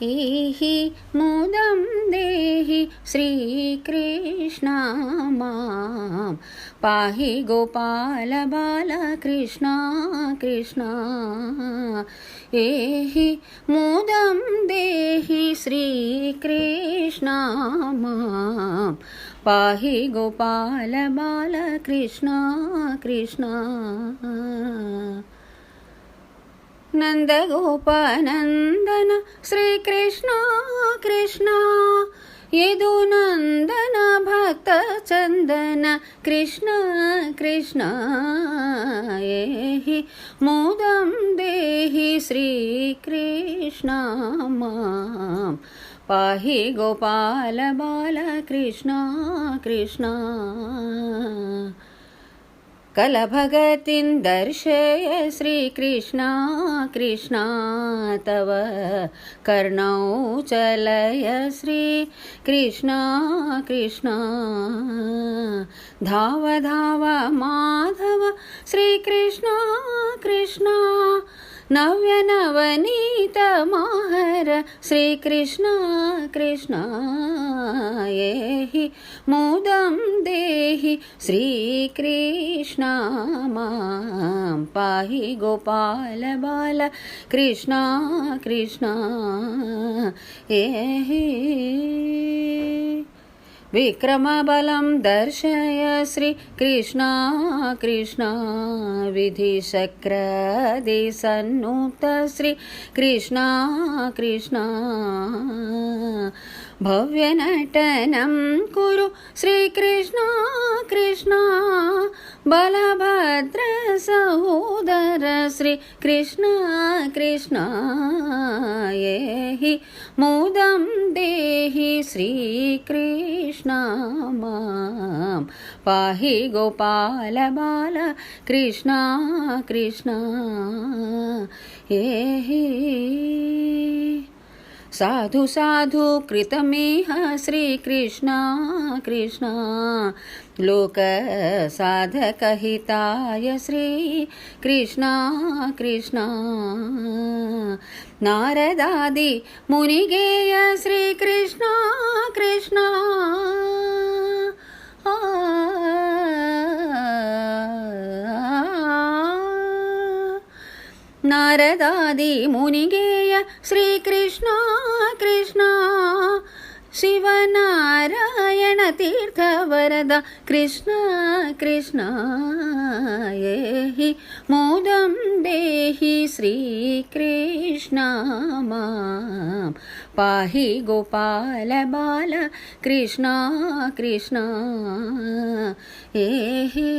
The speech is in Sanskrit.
एहि मुदं देहि श्रीकृष्ण मां पाहि गोपाल बाल कृष्ण कृष्ण। एहि मुदं देहि श्रीकृष्ण मां पाहि गोपाल बाल कृष्ण कृष्ण। नन्दगोपनन्दन श्रीकृष्ण कृष्ण यदुनन्दन भक्तचन्दन कृष्ण कृष्ण। एहि मुदं देहि श्रीकृष्ण मां पाहि गोपाल बाल कृष्ण कृष्ण। कलभगतिं दर्शय श्रीकृष्ण कृष्ण तव कर्णौ चलय श्रीकृष्ण कृष्ण। धाव धाव माधव श्रीकृष्ण कृष्ण नव्य नवनीत महर श्रीकृष्ण कृष्ण। एहि मुदं देहि श्रीकृष्ण मां पाहि गोपाल बाल कृष्ण कृष्ण। एहि विक्रमबलं दर्शय श्रीकृष्ण कृष्ण विधिशक्रदिसन्नुत श्रीकृष्ण कृष्ण। भव्यनटनं कुरु श्रीकृष्ण कृष्ण बलभद्र सहोदर श्रीकृष्ण कृष्ण। एहि मुदं देहि श्रीकृष्ण मां पाहि गोपाल बाल कृष्ण कृष्ण। एहि साधु साधु कृतमिह श्रीकृष्ण कृष्ण लोक साधकहिताय श्रीकृष्ण कृष्ण। नारदादि मुनिगेय श्रीकृष्ण कृष्ण नारदादि मुनिगेय श्रीकृष्ण कृष्ण शिवनारायण तीर्थ वरद कृष्ण कृष्ण। एहि मुदं देहि श्रीकृष्ण मां पाहि गोपाल बाल कृष्ण कृष्ण। एहि